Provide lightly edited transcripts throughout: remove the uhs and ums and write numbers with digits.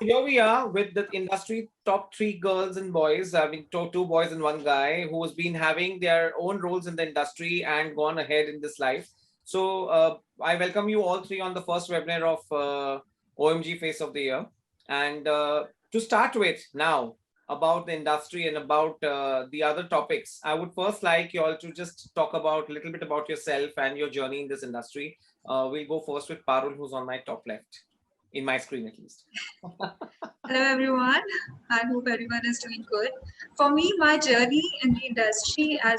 Here we are with the industry top three girls and boys. I mean, two boys and one guy who has been having their own roles in the industry and gone ahead in this life. So I welcome you all three on the first webinar of OMG Face of the Year. And to start with now about the industry and about the other topics, I would first like you all to just talk about a little bit about yourself and your journey in this industry. We'll go first with Parul, who's on my top left, in my screen at least. Hello everyone, I hope everyone is doing good. For me, my journey in the industry, I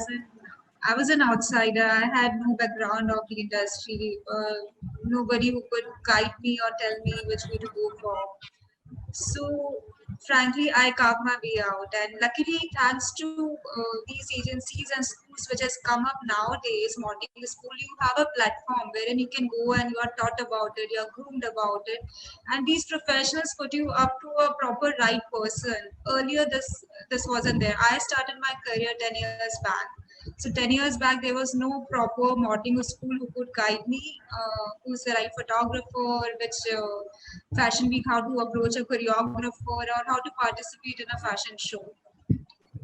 was an outsider. I had no background of the industry, nobody who could guide me or tell me which way to go for. So, frankly, I carved my way out, and luckily, thanks to these agencies and schools which has come up nowadays, modeling school, you have a platform wherein you can go and you are taught about it, you are groomed about it, and these professionals put you up to a proper right person. Earlier, this wasn't there. I started my career 10 years back. So 10 years back, there was no proper modeling school who could guide me, who's the right photographer, which fashion week, how to approach a choreographer, or how to participate in a fashion show.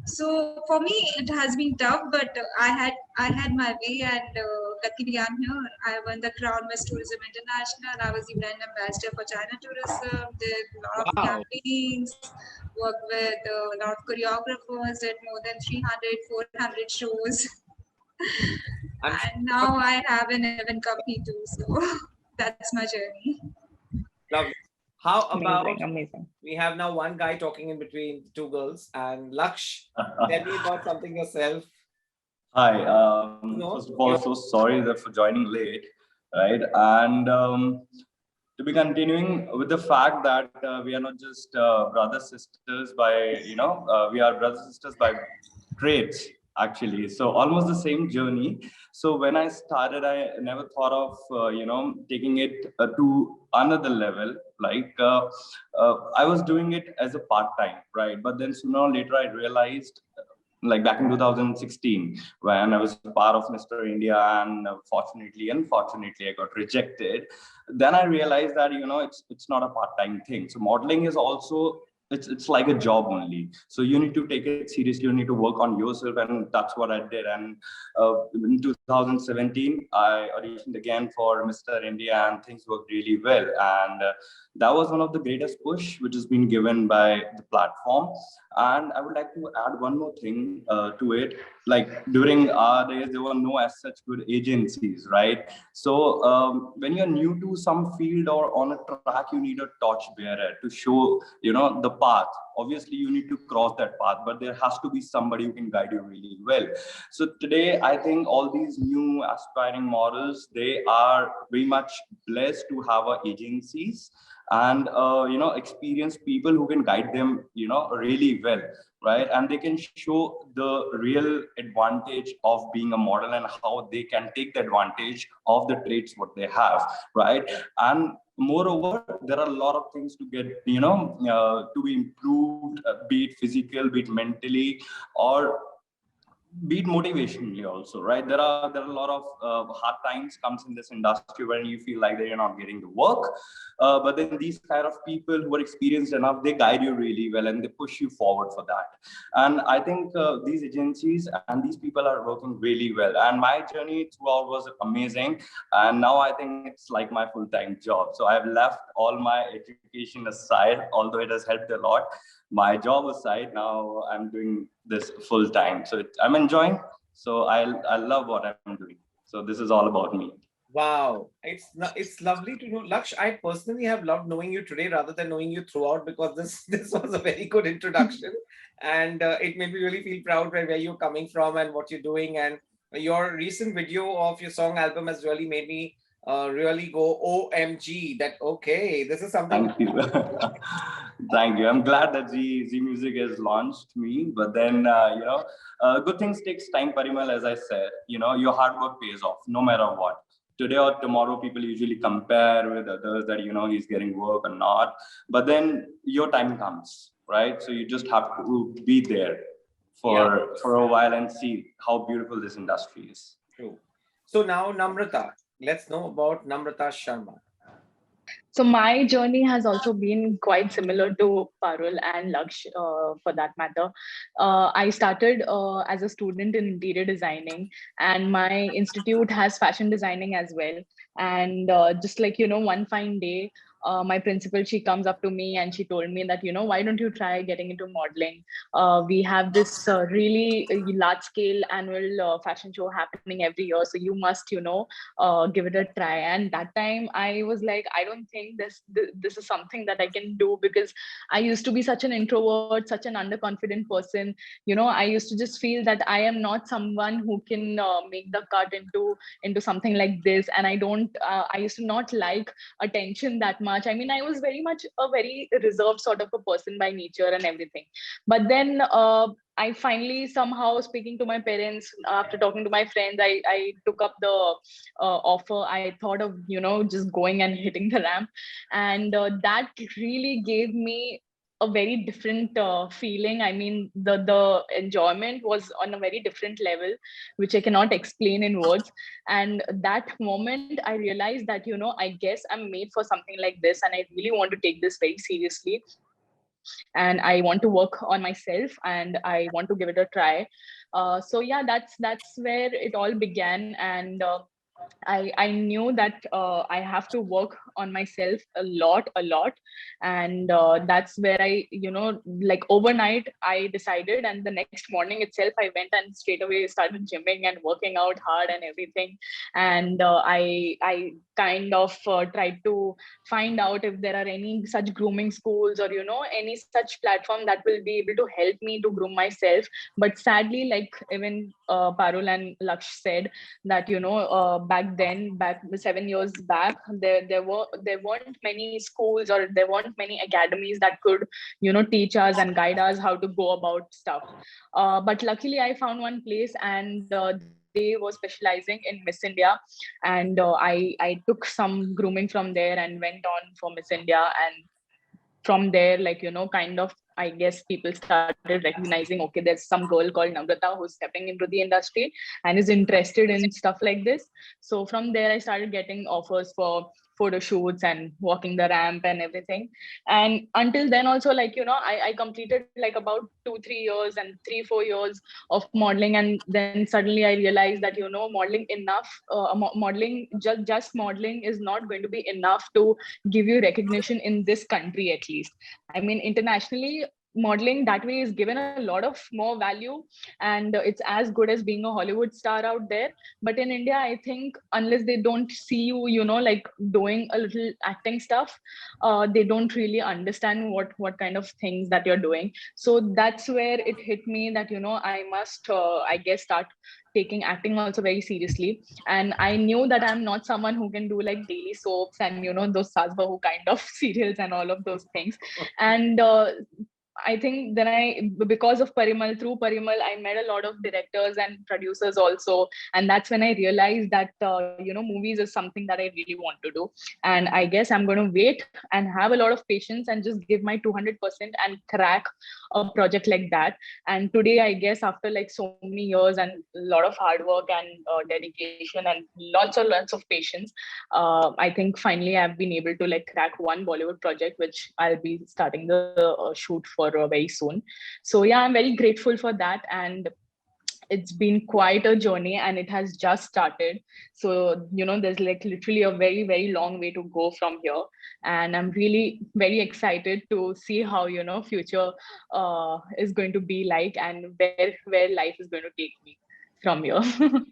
So for me, it has been tough, but I had my way, and luckily I'm here. I won the Crown Miss Tourism International. I was the brand ambassador for China Tourism. Did a lot of Wow. campaigns, worked with a lot of choreographers, did more than 300, 400 shows, I'm and now I have an event company too. So that's my journey. lovely. How about Amazing. we have now one guy talking in between two girls and Laksh, tell me about something yourself. Hi. No, First of all, so sorry that for joining late, right? And to be continuing with the fact that we are not just brothers sisters by we are brothers sisters by traits actually. So almost the same journey. So when I started, I never thought of taking it to another level. I was doing it as a part time, right? But then sooner or later, I realized like back in 2016 when I was part of Mr. India, and fortunately, unfortunately, I got rejected. Then I realized that it's not a part-time thing. So modeling is also it's like a job only. So you need to take it seriously. You need to work on yourself, and that's what I did. And in 2017, I auditioned again for Mr. India, and things worked really well. And that was one of the greatest push which has been given by the platform. And I would like to add one more thing to it. Like during our days, there were no as such good agencies, right? So when you're new to some field or on a track, you need a torch bearer to show, the path. Obviously, you need to cross that path, but there has to be somebody who can guide you really well. So today, I think all these new aspiring models, they are very much blessed to have agencies and experienced people who can guide them really well, right? And they can show the real advantage of being a model and how they can take the advantage of the traits what they have, right? And moreover, there are a lot of things to get to be improved, be it physical, be it mentally, or be it motivationally also, right? There are a lot of hard times comes in this industry when you feel like that you're not getting the work, but then these kind of people who are experienced enough, they guide you really well and they push you forward for that. And I think these agencies and these people are working really well, and my journey throughout was amazing. And now I think it's like my full-time job. So I've left all my education aside, although it has helped a lot, my job aside. Now I'm doing this full time, so I'm enjoying. So I love what I'm doing. So this is all about me. wow, it's lovely to know. Laksh, I personally have loved knowing you today rather than knowing you throughout, because this this was a very good introduction, and it made me really feel proud by where you're coming from and what you're doing. And your recent video of your song album has really made me really go OMG. That okay, this is something. Thank you. Thank you. I'm glad that Z Music has launched me, but then good things takes time, Parimal. As I said, your hard work pays off no matter what. Today or tomorrow, people usually compare with others that he's getting work or not, but then your time comes, right? So you just have to be there for a while and see how beautiful this industry is. True. So now Namrata, let's know about Namrata Sharma. So my journey has also been quite similar to Parul and Laksh, for that matter. I started as a student in interior designing, and my institute has fashion designing as well. And just like, one fine day, my principal, she comes up to me and she told me that, why don't you try getting into modeling? We have this really large scale annual fashion show happening every year. So you must, give it a try. And that time I was like, I don't think this is something that I can do, because I used to be such an introvert, such an underconfident person. I used to just feel that I am not someone who can make the cut into something like this. And I used to not like attention that much. I mean, I was very much a very reserved sort of a person by nature and everything. But then I finally, somehow, speaking to my parents, after talking to my friends, I took up the offer. I thought of, just going and hitting the ramp. And that really gave me a very different feeling. I mean, the enjoyment was on a very different level, which I cannot explain in words. And that moment, I realized that, I guess I'm made for something like this, and I really want to take this very seriously, and I want to work on myself, and I want to give it a try. So yeah, that's where it all began. And I knew that I have to work on myself a lot. And that's where I, like overnight, I decided. And the next morning itself, I went and straight away started gymming and working out hard and everything. And I kind of tried to find out if there are any such grooming schools, or, any such platform that will be able to help me to groom myself. But sadly, like even Parul and Laksh said, that back 7 years back, there weren't many schools, or there weren't many academies that could teach us and guide us how to go about stuff. But luckily I found one place, and they were specializing in Miss India. And I took some grooming from there and went on for Miss India. And from there, like, kind of, I guess people started recognizing, okay, there's some girl called Namrata who's stepping into the industry and is interested in stuff like this. So from there, I started getting offers for photo shoots and walking the ramp and everything. And until then also, like, I completed like about 2-3 years and 3-4 years of modeling. And then suddenly I realized that, modeling enough, modeling, just modeling is not going to be enough to give you recognition in this country, at least. I mean, internationally, modeling that way is given a lot of more value, and it's as good as being a Hollywood star out there. But in India, I think unless they don't see you, like doing a little acting stuff, they don't really understand what kind of things that you're doing. So that's where it hit me that, I must, I guess, start taking acting also very seriously. And I knew that I'm not someone who can do like daily soaps and, those Sas Bahu kind of serials and all of those things. And I think then because of Parimal, through Parimal, I met a lot of directors and producers also. And that's when I realized that, movies is something that I really want to do. And I guess I'm going to wait and have a lot of patience and just give my 200% and crack a project like that. And today, I guess, after like so many years and a lot of hard work and dedication and lots of patience, I think finally I've been able to like crack one Bollywood project, which I'll be starting the shoot for very soon. So yeah, I'm very grateful for that. And it's been quite a journey, and it has just started. So, there's like literally a very, very long way to go from here. And I'm really very excited to see how, future is going to be like, and where life is going to take me from here. Isn't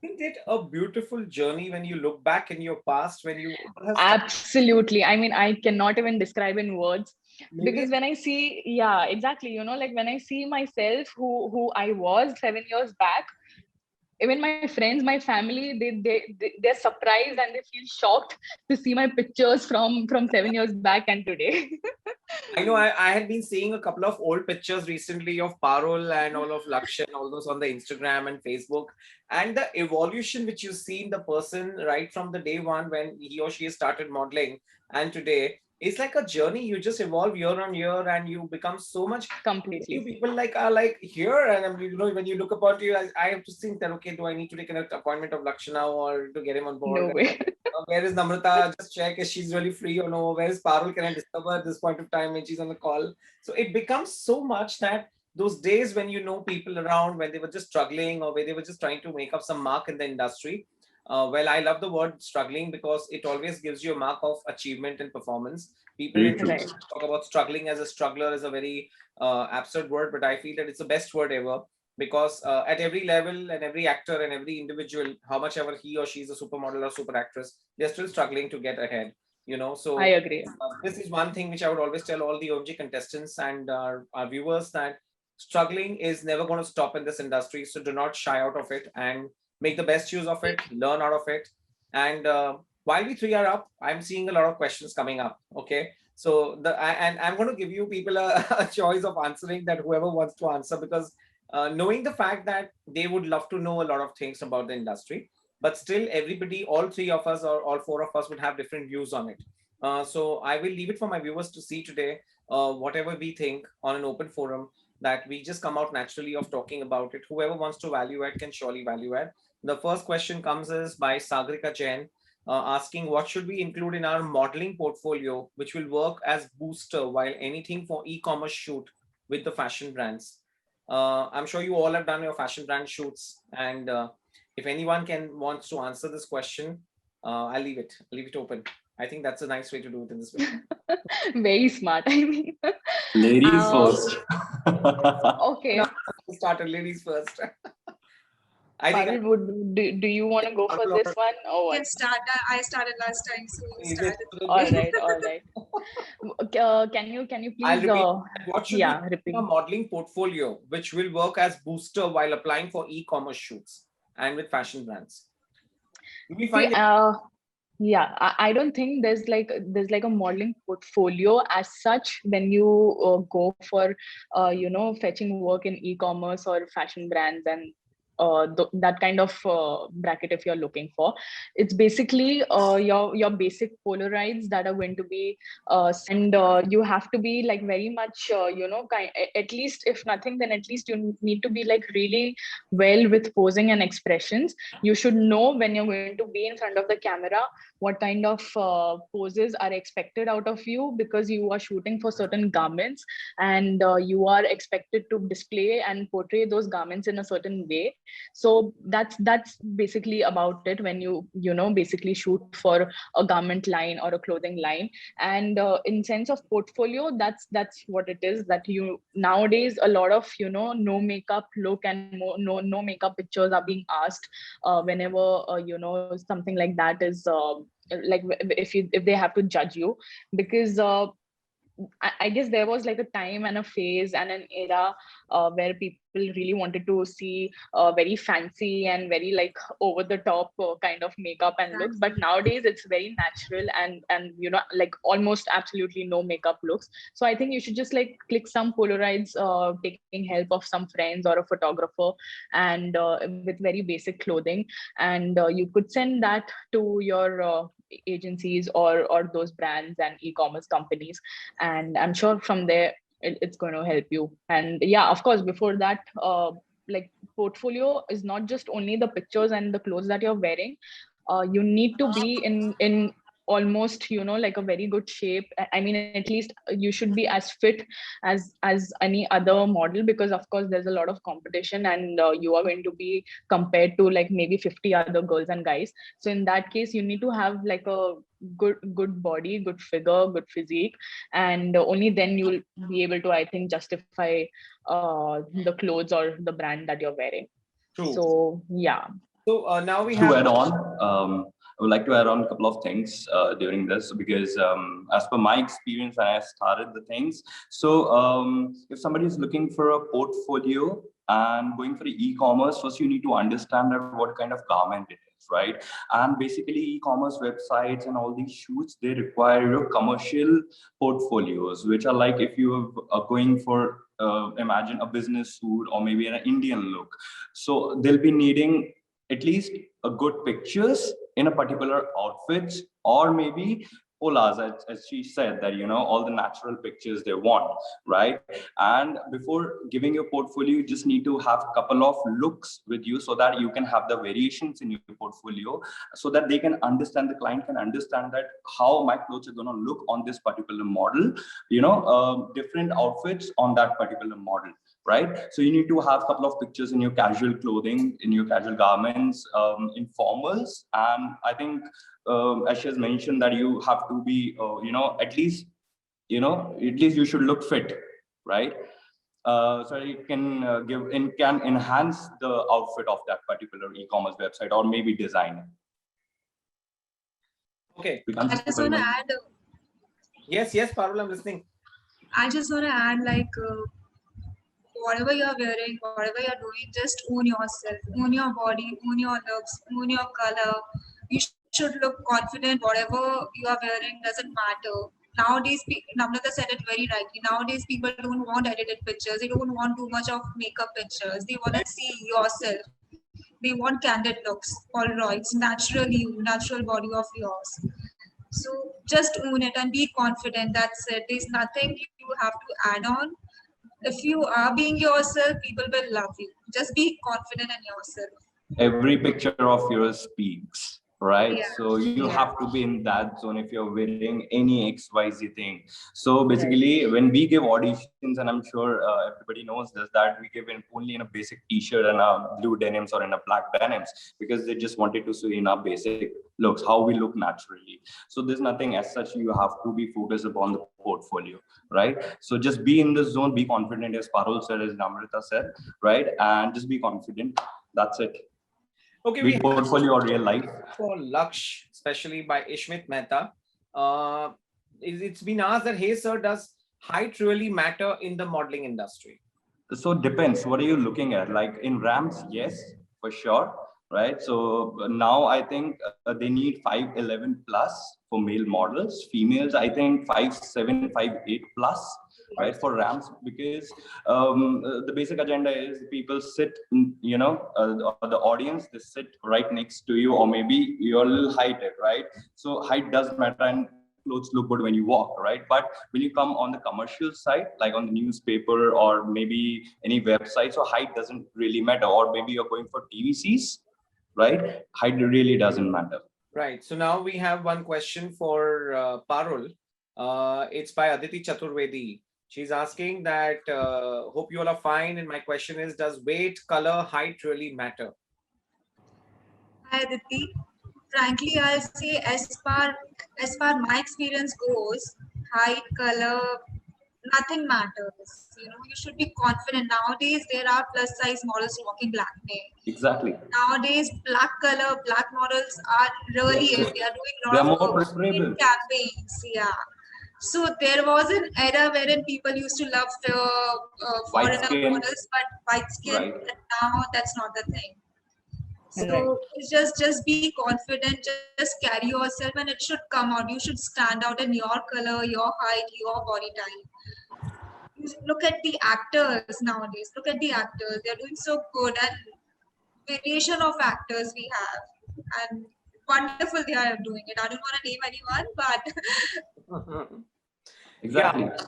it a beautiful journey when you look back in your past, when you have started? Absolutely. I mean, I cannot even describe in words, Maybe because when I see, yeah, exactly, like when I see myself who I was 7 years back, even my friends, my family, they're surprised and they feel shocked to see my pictures from 7 years back and today. I know I had been seeing a couple of old pictures recently of Parul and all of Lakshya and all those on the Instagram and Facebook. And the evolution which you see in the person right from the day one when he or she started modeling and today, it's like a journey. You just evolve year on year, and you become so much. You Completely. people like are like here, and when you look upon you, I have to think that, okay, do I need to take an appointment of Lakshya now or to get him on board? No way. Where is Namrata? Just check if she's really free or no. Where is Parul? Can I disturb her at this point of time when she's on the call? So it becomes so much that those days when you know people around, when they were just struggling or when they were just trying to make up some mark in the industry. Well, I love the word struggling because it always gives you a mark of achievement and performance. People in Right. talk about struggling as a struggler is a very absurd word, but I feel that it's the best word ever because at every level and every actor and every individual, how much ever he or she is a supermodel or super actress, they're still struggling to get ahead. I So agree. this is one thing which I would always tell all the OMG contestants and our viewers that struggling is never going to stop in this industry. So do not shy out of it and make the best use of it, learn out of it. And while we three are up, I'm seeing a lot of questions coming up. Okay. So and I'm going to give you people a choice of answering that whoever wants to answer because knowing the fact that they would love to know a lot of things about the industry, but still everybody, all three of us or all four of us would have different views on it. So I will leave it for my viewers to see today, whatever we think on an open forum that we just come out naturally of talking about it. Whoever wants to value add can surely value add. The first question comes is by Sagrika Jain, asking what should we include in our modeling portfolio, which will work as booster while anything for e-commerce shoot with the fashion brands. I'm sure you all have done your fashion brand shoots, and if anyone can wants to answer this question, leave it open. I think that's a nice way to do it in this way. Very smart. I mean, Ladies uh, first. okay. Started ladies first. I think Parul, do you want to go for this one or You what? can start. I started last time, so you is it. started. All right, all right. Can you I'll please repeat. What should we yeah, do in a repeat. modeling portfolio which will work as booster while applying for e-commerce shoots and with fashion brands? We See, find it. yeah, I don't think there's like a modeling portfolio as such when you go for fetching work in e-commerce or fashion brands and that kind of bracket if you're looking for. It's basically your basic Polaroids that are going to be and you have to be like very much at least if nothing then at least you need to be like really well with posing and expressions. You should know when you're going to be in front of the camera what kind of poses are expected out of you because you are shooting for certain garments and you are expected to display and portray those garments in a certain way. So that's basically about it when you basically shoot for a garment line or a clothing line. And in sense of portfolio, that's what it is, that you nowadays a lot of no makeup look and no makeup pictures are being asked whenever something like that is like if they have to judge you, because I guess there was like a time and a phase and an era where people really wanted to see very fancy and very like over the top kind of makeup and looks. But Exactly. nowadays it's very natural and like almost absolutely no makeup looks. So I think you should just like click some Polaroids, taking help of some friends or a photographer, and with very basic clothing, and you could send that to your agencies or those brands and e-commerce companies, and I'm sure from there it's going to help you. And yeah, of course, before that like portfolio is not just only the pictures and the clothes that you're wearing. You need to be in almost like a very good shape. I mean, at least you should be as fit as any other model, because of course there's a lot of competition, and you are going to be compared to like maybe 50 other girls and guys. So in that case you need to have like a good body, good figure, good physique, and only then you'll be able to, I think, justify the clothes or the brand that you're wearing. True. So yeah. So now we To have. add on, I would like to add on a couple of things during this because, as per my experience, when I started the things, so if somebody is looking for a portfolio and going for the e-commerce, first you need to understand that what kind of garment it is, right? And basically, e-commerce websites and all these shoots, they require your commercial portfolios, which are like if you are going for imagine a business suit or maybe an Indian look, so they'll be needing at least a good pictures in a particular outfits, or maybe polars, as she said, that all the natural pictures they want, right? And before giving your portfolio, you just need to have a couple of looks with you so that you can have the variations in your portfolio, so that they can understand, the client can understand that how my clothes are going to look on this particular model, different outfits on that particular model, right? So you need to have a couple of pictures in your casual clothing, in your casual garments, in formals. And I think, as she has mentioned, that you have to be, at least you should look fit, right? So it can can enhance the outfit of that particular e-commerce website or maybe design. Okay. I just want to add. Yes, Parul, I'm listening. I just want to add, like, whatever you're wearing, whatever you're doing, just own yourself, own your body, own your looks, own your color. You should look confident. Whatever you are wearing doesn't matter. Nowadays, Namrata said it very rightly. Nowadays, people don't want edited pictures. They don't want too much of makeup pictures. They want to see yourself. They want candid looks, Polaroids, natural you, natural body of yours. So just own it and be confident. That's it. There's nothing you have to add on. If you are being yourself, people will love you. Just be confident in yourself. Every picture of yours speaks, right? Yeah. So you have to be in that zone if you're wearing any XYZ thing. So basically, Right. when we give auditions, and I'm sure everybody knows this, that we give in only in a basic t-shirt and a blue denims or in a black denims, because they just wanted to see in our basic looks how we look naturally. So there's nothing as such. You have to be focused upon the portfolio, right? So just be in the zone, be confident, as Parul said, as Namrata said, right? And just be confident. That's it. Okay, Be we have portfolio or real life. for Laksh, especially by Ishmit Mehta. Uh, it's been asked that, hey sir, does height really matter in the modeling industry? So it depends. What are you looking at? Like in ramps, yes, for sure, right? So now I think they need 5'11" plus for male models. Females, I think 5'7", 5'8" plus, right, for ramps, because the basic agenda is people sit, the audience, they sit right next to you, or maybe you're a little heighted, right? So height does matter, and clothes look good when you walk, right? But when you come on the commercial side, like on the newspaper or maybe any website, so height doesn't really matter. Or maybe you're going for TVCs, right? Height really doesn't matter. Right. So now we have one question for Parul. It's by Aditi Chaturvedi. She's asking that, hope you all are fine. And my question is, does weight, color, height really matter? Hi Aditi. Frankly, I'll say as far my experience goes, height, color, nothing matters. You should be confident. Nowadays, there are plus size models walking black day. Exactly. Nowadays, black color, black models are really in. They are doing a They are lot more of preferable. campaigns. Yeah. So there was an era wherein people used to love White foreigner skin. models, but white skin, Right. and now that's not the thing. So Right. it's just be confident, just carry yourself, and it should come out. You should stand out in your color, your height, your body type. Look at the actors nowadays. Look at the actors. They're doing so good, and variation of actors we have, and wonderful they are doing it. I don't want to name anyone, but Exactly. Yeah.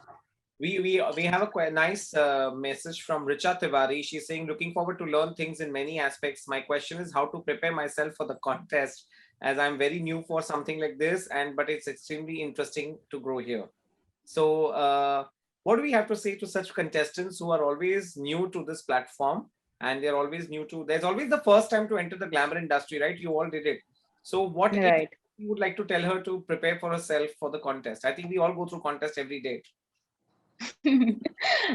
We have a nice message from Richa Tiwari. She's saying, looking forward to learn things in many aspects. My question is how to prepare myself for the contest, as I'm very new for something like this, but it's extremely interesting to grow here. So what do we have to say to such contestants who are always new to this platform, and they're always new to, there's always the first time to enter the glamour industry, right? You all did it. So what Right. you would like to tell her to prepare for herself for the contest? I think we all go through contest every day.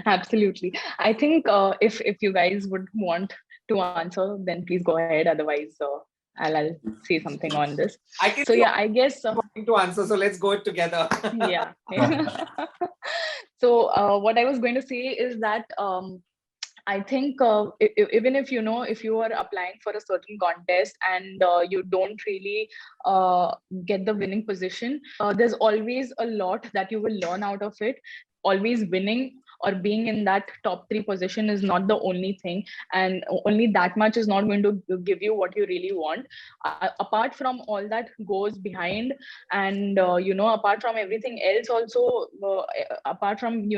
Absolutely. I think if you guys would want to answer, then please go ahead. Otherwise, I'll say something on this. I can So see yeah, I guess to answer, so let's go it together. yeah. So what I was going to say is that I think even if if you are applying for a certain contest and you don't really get the winning position, there's always a lot that you will learn out of it. Always winning or being in that top 3 position is not the only thing, and only that much is not going to give you what you really want. Apart from all that goes behind, and apart from everything else also, apart from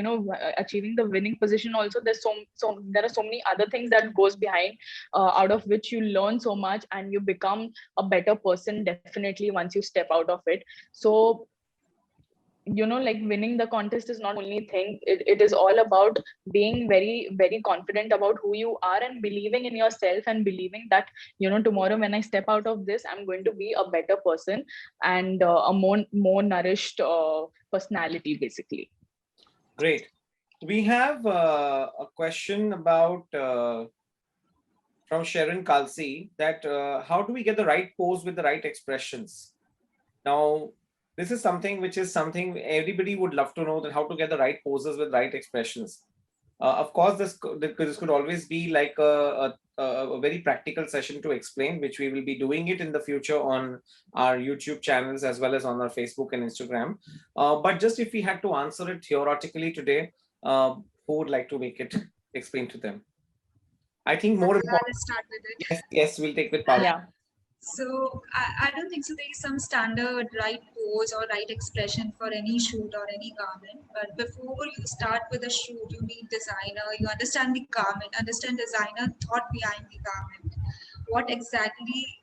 achieving the winning position also, there are so many other things that goes behind, out of which you learn so much and you become a better person definitely once you step out of it. So like winning the contest is not only thing, it is all about being very, very confident about who you are and believing in yourself, and believing that tomorrow when I step out of this, I'm going to be a better person, and a more nourished personality basically. Great. We have a question about from Sharon Kalsi, that how do we get the right pose with the right expressions? Now, this is something everybody would love to know, that how to get the right poses with right expressions. Of course, this could always be like a very practical session to explain, which we will be doing it in the future on our YouTube channels as well as on our Facebook and Instagram. But just if we had to answer it theoretically today, who would like to make it explain to them? I think more important. Let's start with it. Yes, we'll take with Parul. Yeah. So I don't think so there is some standard right pose or right expression for any shoot or any garment. But before you start with a shoot, you need designer, you understand the garment, understand designer thought behind the garment. What exactly,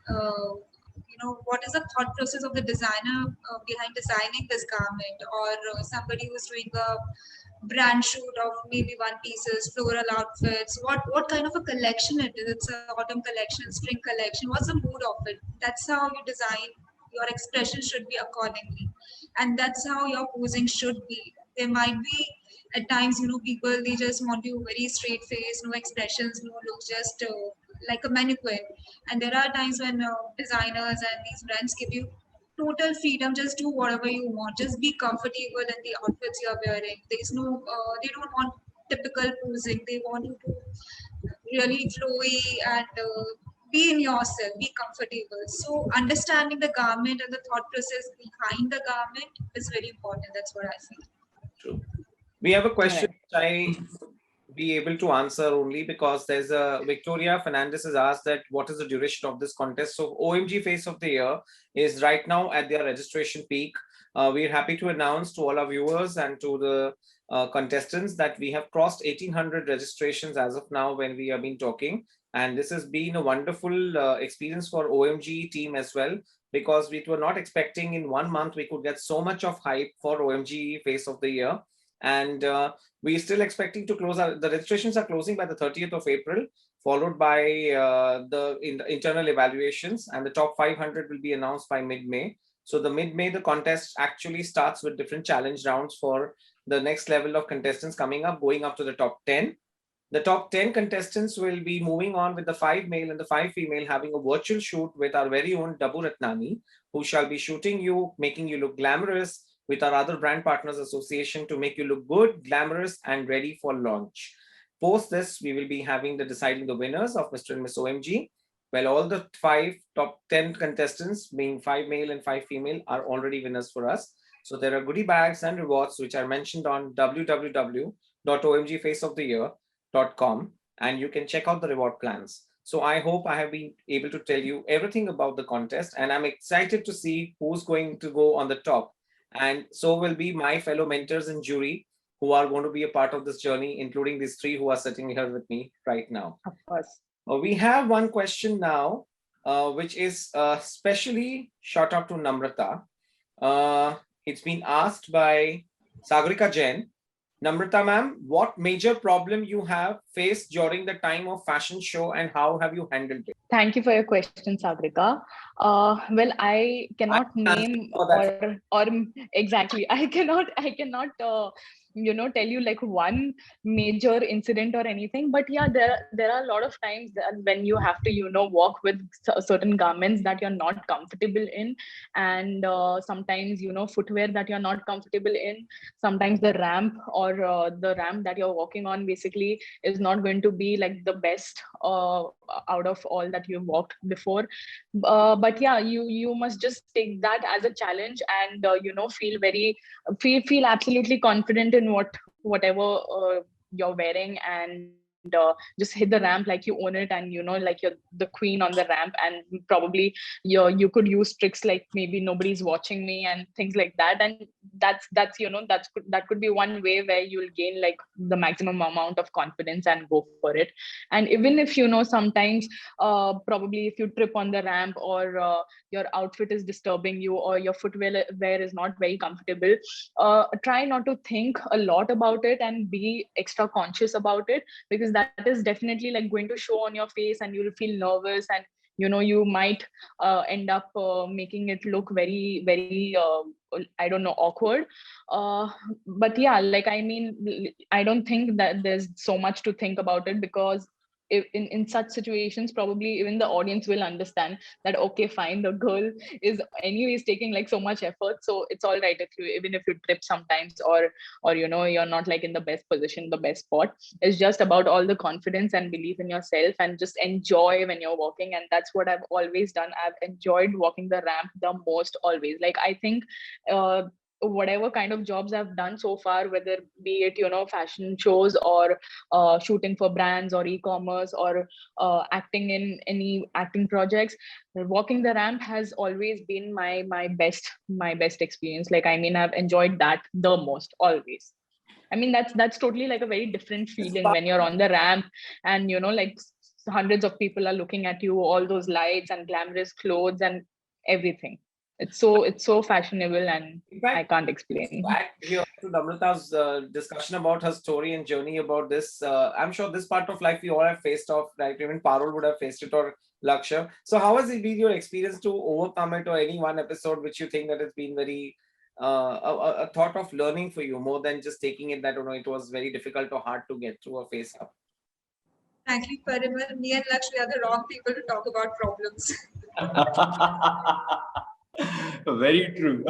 what is the thought process of the designer behind designing this garment, or somebody who's doing a brand shoot of maybe one pieces, floral outfits, what kind of a collection it is. It's an autumn collection, spring collection. What's the mood of it? That's how you design. Your expression should be accordingly, and that's how your posing should be. There might be at times, people, they just want you very straight face, no expressions, no looks, just like a mannequin. And there are times when designers and these brands give you total freedom. Just do whatever you want, just be comfortable in the outfits you're wearing. There's no they don't want typical posing. They want you to really flowy and be in yourself, be comfortable. So understanding the garment and the thought process behind the garment is very important. That's what I feel. True. We have a question Right. which I be able to answer only because there's a Victoria Fernandez has asked that what is the duration of this contest. So OMG Face of the Year is right now at their registration peak. We're happy to announce to all our viewers and to the contestants that we have crossed 1800 registrations as of now when we have been talking, and this has been a wonderful experience for OMG team as well, because we were not expecting in 1 month we could get so much of hype for OMG Face of the Year. And we're still expecting to close. The registrations are closing by the 30th of April, followed by the internal evaluations, and the top 500 will be announced by mid-May. So the mid-May, the contest actually starts with different challenge rounds for the next level of contestants coming up, going up to the top 10. The top 10 contestants will be moving on with the 5 male and the 5 female, having a virtual shoot with our very own Dabu Ratnani, who shall be shooting you, making you look glamorous, with our other brand partners association to make you look good, glamorous, and ready for launch. Post this, we will be having the deciding the winners of Mr. and Miss OMG. Well, all the top 10 contestants, being 5 male and 5 female, are already winners for us. So there are goodie bags and rewards which are mentioned on www.omgfaceoftheyear.com, and you can check out the reward plans. So I hope I have been able to tell you everything about the contest, and I'm excited to see who's going to go on the top. And so will be my fellow mentors and jury who are going to be a part of this journey, including these 3 who are sitting here with me right now. Of course. We have one question now, which is specially shot out to Namrata. It's been asked by Sagarika Jain. Namrata ma'am, what major problem you have faced during the time of fashion show and how have you handled it? Thank you for your question, Sagrika. Well, I cannot name or exactly. I cannot tell you like one major incident or anything. But yeah, there are a lot of times that when you have to walk with certain garments that you're not comfortable in, and sometimes footwear that you're not comfortable in. Sometimes the ramp or the ramp that you're walking on basically is not going to be like the best out of all that you've walked before. But yeah, you must just take that as a challenge and feel absolutely confident in whatever you're wearing and just hit the ramp like you own it, and like you're the queen on the ramp, and probably you could use tricks like maybe nobody's watching me and things like that. And that could be one way where you'll gain like the maximum amount of confidence and go for it. And even if sometimes probably if you trip on the ramp, or your outfit is disturbing you, or your footwear is not very comfortable, try not to think a lot about it and be extra conscious about it, because that is definitely like going to show on your face, and you'll feel nervous, and you might end up making it look very very I don't know, awkward. But yeah, like I mean, I don't think that there's so much to think about it, because in such situations probably even the audience will understand that okay, fine, the girl is anyways taking like so much effort, so it's all right if you, even if you trip sometimes, or you're not like in the best position, the best spot. It's just about all the confidence and belief in yourself, and just enjoy when you're walking. And that's what I've always done. I've enjoyed walking the ramp the most, always. Like I think whatever kind of jobs I've done so far, whether be it fashion shows, or shooting for brands, or e-commerce, or acting in any acting projects, walking the ramp has always been my best experience. Like I mean, I've enjoyed that the most, always. I mean, that's totally like a very different feeling when you're on the ramp, and like hundreds of people are looking at you, all those lights and glamorous clothes and everything. It's so fashionable, and In fact, I can't explain. back here to Namrata's discussion about her story and journey about this. I'm sure this part of life we all have faced off, right? Even Parul would have faced it, or Lakshya. So how has it been your experience to overcome it, or any one episode which you think that has been very a thought of learning for you, more than just taking it that it was very difficult or hard to get through a face up? Frankly, Parimal, me and Lakshya are the wrong people to talk about problems. Very true.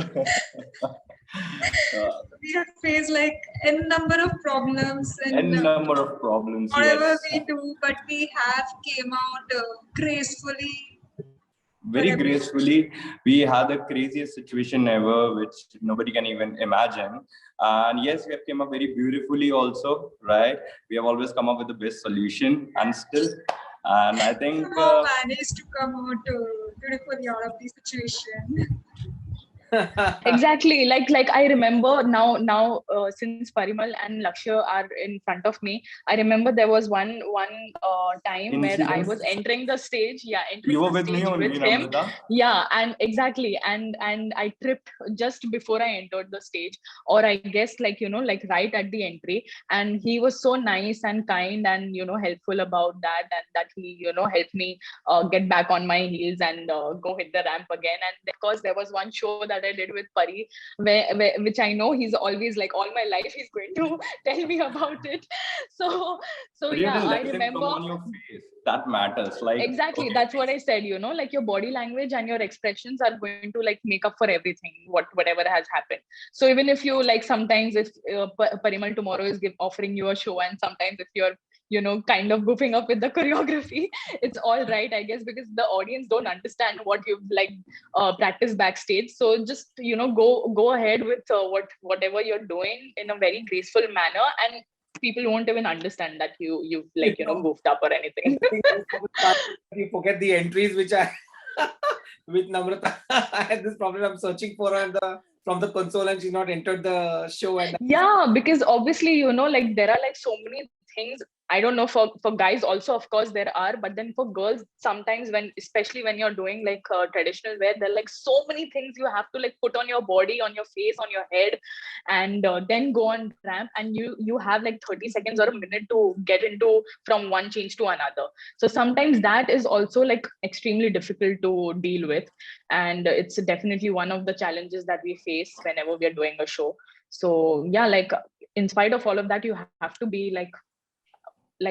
We have faced like n number of problems, N and number of problems, whatever yes. we do, but we have came out gracefully. Very Whatever. gracefully. We had the craziest situation ever, which nobody can even imagine. And yes, we have come up very beautifully also, right? We have always come up with the best solution, and still, and I think Somehow managed to come out beautifully out of the situation. Exactly. Like I remember now since Parimal and Lakshya are in front of me, I remember there was one time where I incident. was entering the stage. Yeah, You entering were the with me stage only, with him. Namrata. Yeah, and exactly, and I tripped just before I entered the stage, or I guess like like right at the entry. And he was so nice and kind and helpful about that, and that he helped me get back on my heels and go hit the ramp again. And of course there was one show that I did with Pari, where which I know he's always like all my life he's going to tell me about it. So But you yeah, have to I let them come remember. on your face. That matters. Like, Exactly, okay, that's what I said. Like your body language and your expressions are going to like make up for everything, whatever has happened. So even if you like, sometimes if Parimal tomorrow is offering you a show, and sometimes if you're kind of goofing up with the choreography, it's all right, I guess, because the audience don't understand what you've like practiced backstage. So just go ahead with whatever you're doing in a very graceful manner, and people won't even understand that you've like goofed up or anything. You forget the entries which I with Namrata. I had this problem. I'm searching for her from the console, and she's not entered the show. And Yeah, because obviously like there are like so many things. I don't know, for guys also of course there are, but then for girls sometimes, when especially when you're doing like traditional wear, there are like so many things you have to like put on your body, on your face, on your head, and then go on ramp, and you have like 30 seconds or a minute to get into from one change to another. So sometimes that is also like extremely difficult to deal with, and it's definitely one of the challenges that we face whenever we are doing a show. So yeah, like in spite of all of that, you have to be like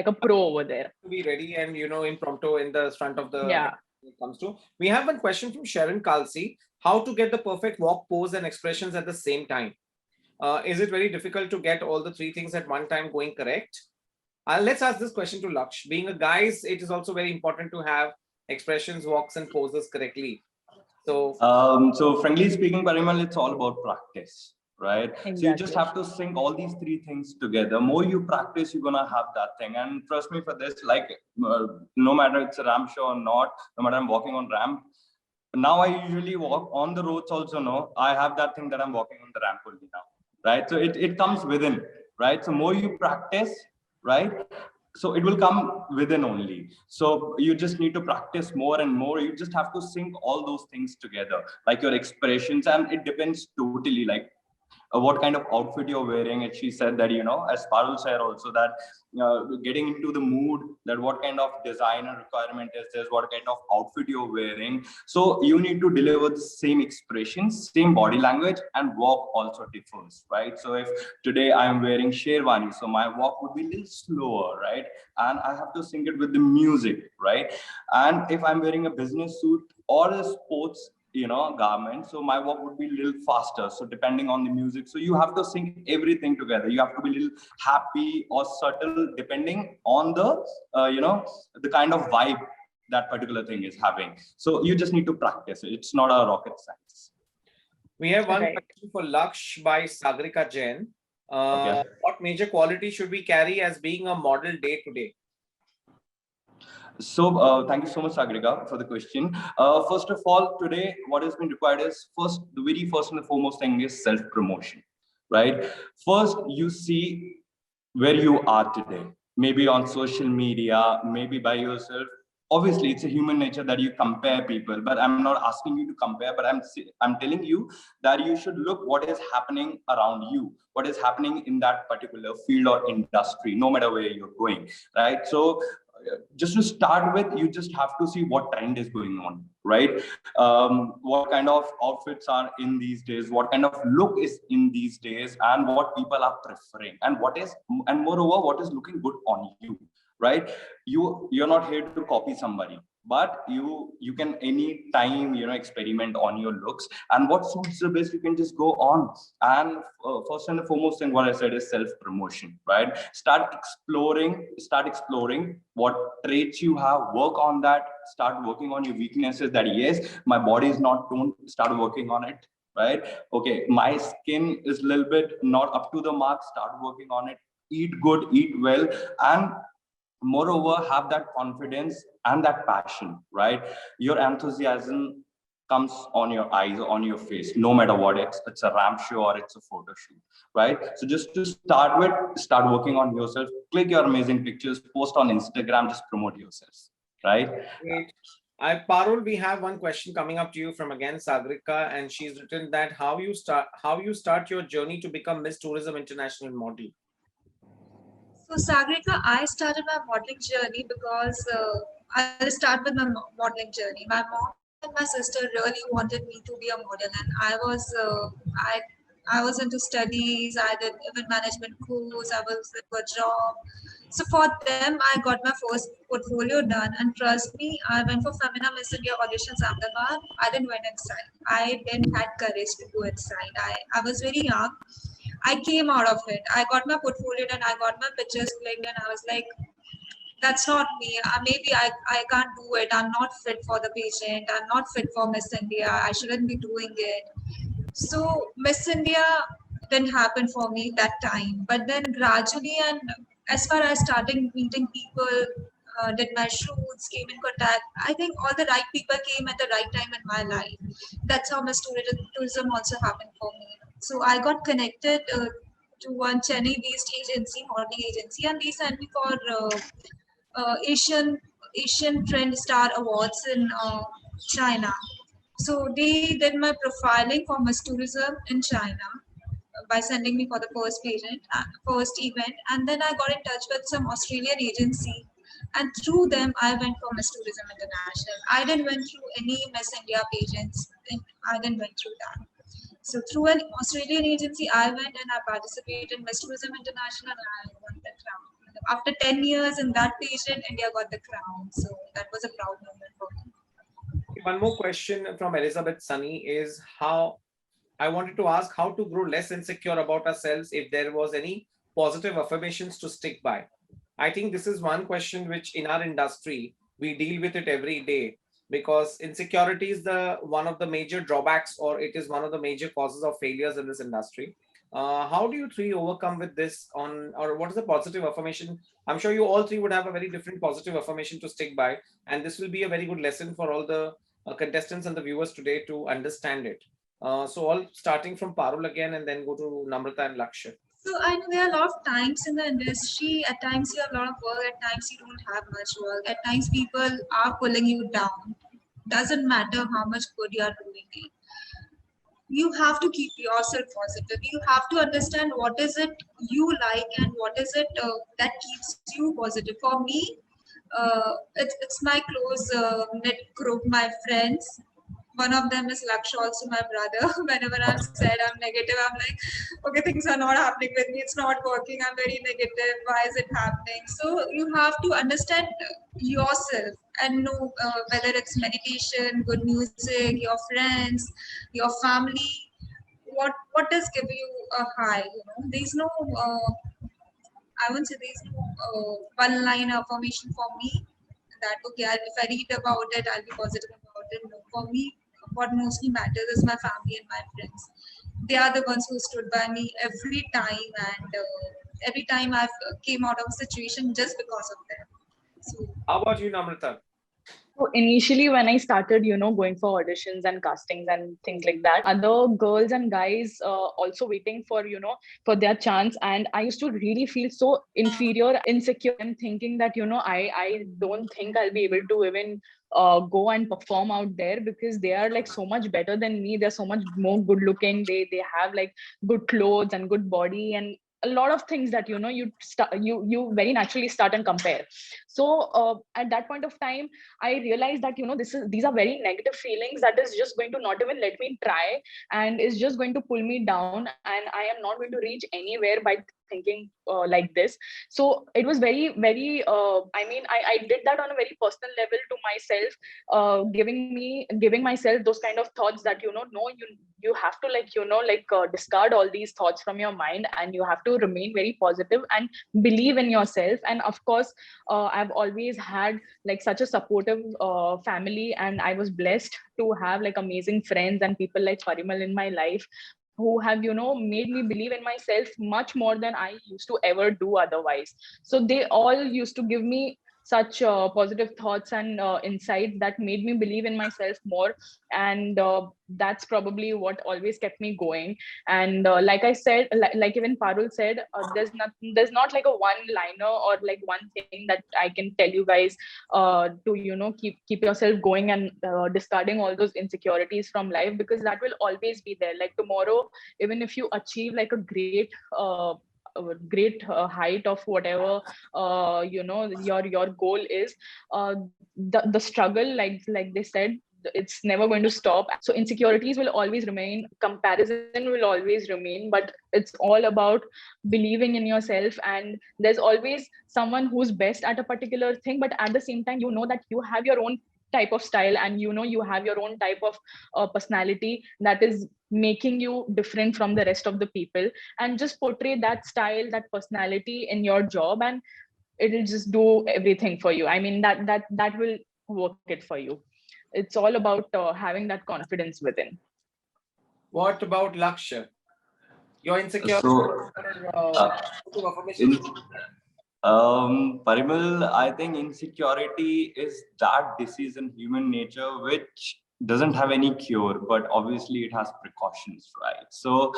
a pro over there. to be ready and impromptu in the front of the Yeah. when it comes to. We have one question from Sharon Kalsi: how to get the perfect walk, pose, and expressions at the same time? Is it very difficult to get all the three things at one time going correct? Let's ask this question to Laksh. Being a guy, it is also very important to have expressions, walks, and poses correctly. So so frankly speaking, Parimal, it's all about practice, right? Exactly. So you just have to sync all these three things together. More you practice, you're gonna have that thing. And trust me for this, like no matter it's a ramp show or not, no matter I'm walking on ramp, now I usually walk on the roads also. No, I have that thing that I'm walking on the ramp only now, right? So it comes within, right? So more you practice, right? So it will come within only. So you just need to practice more and more. You just have to sync all those things together, like your expressions, and it depends totally, like what kind of outfit you're wearing. And she said that, as Parul said also, that getting into the mood, that what kind of designer requirement is this, what kind of outfit you're wearing. So you need to deliver the same expressions, same body language, and walk also differs, right? So if today I'm wearing sherwani, so my walk would be a little slower, right? And I have to sync it with the music, right? And if I'm wearing a business suit or a sports garment, so my walk would be a little faster, so depending on the music. So you have to sync everything together. You have to be a little happy or subtle depending on the the kind of vibe that particular thing is having. So you just need to practice it. It's not a rocket science. We have one Right. question for Laksh by Sagrika Jain. Okay. What major quality should we carry as being a model day to day? So thank you so much, Sagrika, for the question. First of all, today, what has been required is the very first and the foremost thing is self-promotion, right? First, you see where you are today, maybe on social media, maybe by yourself. Obviously, it's a human nature that you compare people, but I'm not asking you to compare, but I'm telling you that you should look what is happening around you, what is happening in that particular field or industry, no matter where you're going, right? So just to start with, you just have to see what trend is going on, right? What kind of outfits are in these days, what kind of look is in these days, and what people are preferring, and moreover, what is looking good on you, right? You're not here to copy somebody, but you can any time experiment on your looks, and what suits the best, you can just go on. And first and the foremost thing, what I said, is self promotion, right? Start exploring what traits you have, work on that, start working on your weaknesses, that yes, my body is not toned, start working on it, right? Okay, my skin is a little bit not up to the mark, start working on it. Eat good, eat well, and moreover, have that confidence and that passion, right? Your enthusiasm comes on your eyes, on your face, no matter what. It's a ramp show or it's a photo shoot, right? So just to start with, start working on yourself, click your amazing pictures, post on Instagram, just promote yourselves, right? Great. Parul, we have one question coming up to you from again Sagrika, and she's written that how you start your journey to become Miss Tourism International model. So, Sagrika, I started my modeling journey because I'll start with my modeling journey. My mom and my sister really wanted me to be a model, and I was into studies. I did event management course. I was looking for a job. So for them, I got my first portfolio done, and trust me, I went for Femina Miss India auditions Ahmedabad. I didn't went inside. I didn't had courage to go inside. I was very young. I came out of it. I got my portfolio and I got my pictures clicked, and I was like, that's not me. Maybe I can't do it. I'm not fit for the patient. I'm not fit for Miss India. I shouldn't be doing it. So Miss India didn't happen for me that time. But then gradually, and as far as starting meeting people, did my shoots, came in contact. I think all the right people came at the right time in my life. That's how Miss Tourism also happened for me. So I got connected to one Chennai-based agency, modeling agency, and they sent me for Asian Trend Star Awards in China. So they did my profiling for Miss Tourism in China by sending me for the first event, and then I got in touch with some Australian agency, and through them I went for Miss Tourism International. I didn't went through any Miss India pageants, and I didn't went through that. So through an Australian agency, I went and I participated in Miss Tourism International, and I won the crown. After 10 years in that pageant, India got the crown. So that was a proud moment for me. One more question from Elizabeth Sunny is how I wanted to ask how to grow less insecure about ourselves, if there was any positive affirmations to stick by. I think this is one question which in our industry we deal with it every day. because insecurity is the one of the major drawbacks, or it is one of the major causes of failures in this industry. How do you three overcome with this on, or what is the positive affirmation? I'm sure you all three would have a very different positive affirmation to stick by, and this will be a very good lesson for all the contestants and the viewers today to understand it. So all starting from Parul again, and then go to Namrata and Lakshya. So I know there are a lot of times in the industry. At times you have a lot of work. At times you don't have much work. At times people are pulling you down. Doesn't matter how much good you are doing it. You have to keep yourself positive. You have to understand what is it you like and what is it that keeps you positive. For me, it's my close knit group, my friends. One of them is Lakshya, also my brother. Whenever I'm sad, I'm negative, I'm like, okay, things are not happening with me. It's not working. I'm very negative. Why is it happening? So you have to understand yourself and know whether it's meditation, good music, your friends, your family. What does give you a high? There's no. I wouldn't say there's no one line affirmation for me that okay, if I read about it, I'll be positive about it. No, for me, what mostly matters is my family and my friends. They are the ones who stood by me every time, and every time I've came out of a situation just because of them. So How about you, Namrata? So initially, when I started, going for auditions and castings and things like that, other girls and guys also waiting for, for their chance. And I used to really feel so inferior, insecure. I'm thinking that, I don't think I'll be able to even go and perform out there because they are like so much better than me. They're so much more good looking. They have like good clothes and good body and a lot of things that you very naturally start and compare. So at that point of time I realized that these are very negative feelings that is just going to not even let me try and is just going to pull me down, and I am not going to reach anywhere by thinking like this. So it was very I did that on a very personal level to myself, giving myself those kind of thoughts that no, you have to discard all these thoughts from your mind, and you have to remain very positive and believe in yourself. And of course I've always had like such a supportive family, and I was blessed to have like amazing friends and people like Parimal in my life who have made me believe in myself much more than I used to ever do otherwise. So they all used to give me such positive thoughts and insights that made me believe in myself more, and that's probably what always kept me going. And like I said, like even Parul said, there's not like a one liner or like one thing that I can tell you guys to keep yourself going and discarding all those insecurities from life, because that will always be there. Like tomorrow, even if you achieve like a great height of whatever your goal is, the struggle, like they said, it's never going to stop. So insecurities will always remain, comparison will always remain, but it's all about believing in yourself. And there's always someone who's best at a particular thing, but at the same time that you have your own type of style, and you have your own type of personality that is making you different from the rest of the people, and just portray that style, that personality in your job, and it'll just do everything for you. I mean, that will work it for you. It's all about having that confidence within. What about Lakshya? Your insecurity So, uh, to in, affirmation. Parimal, I think insecurity is that disease in human nature which doesn't have any cure, but obviously it has precautions, right? So,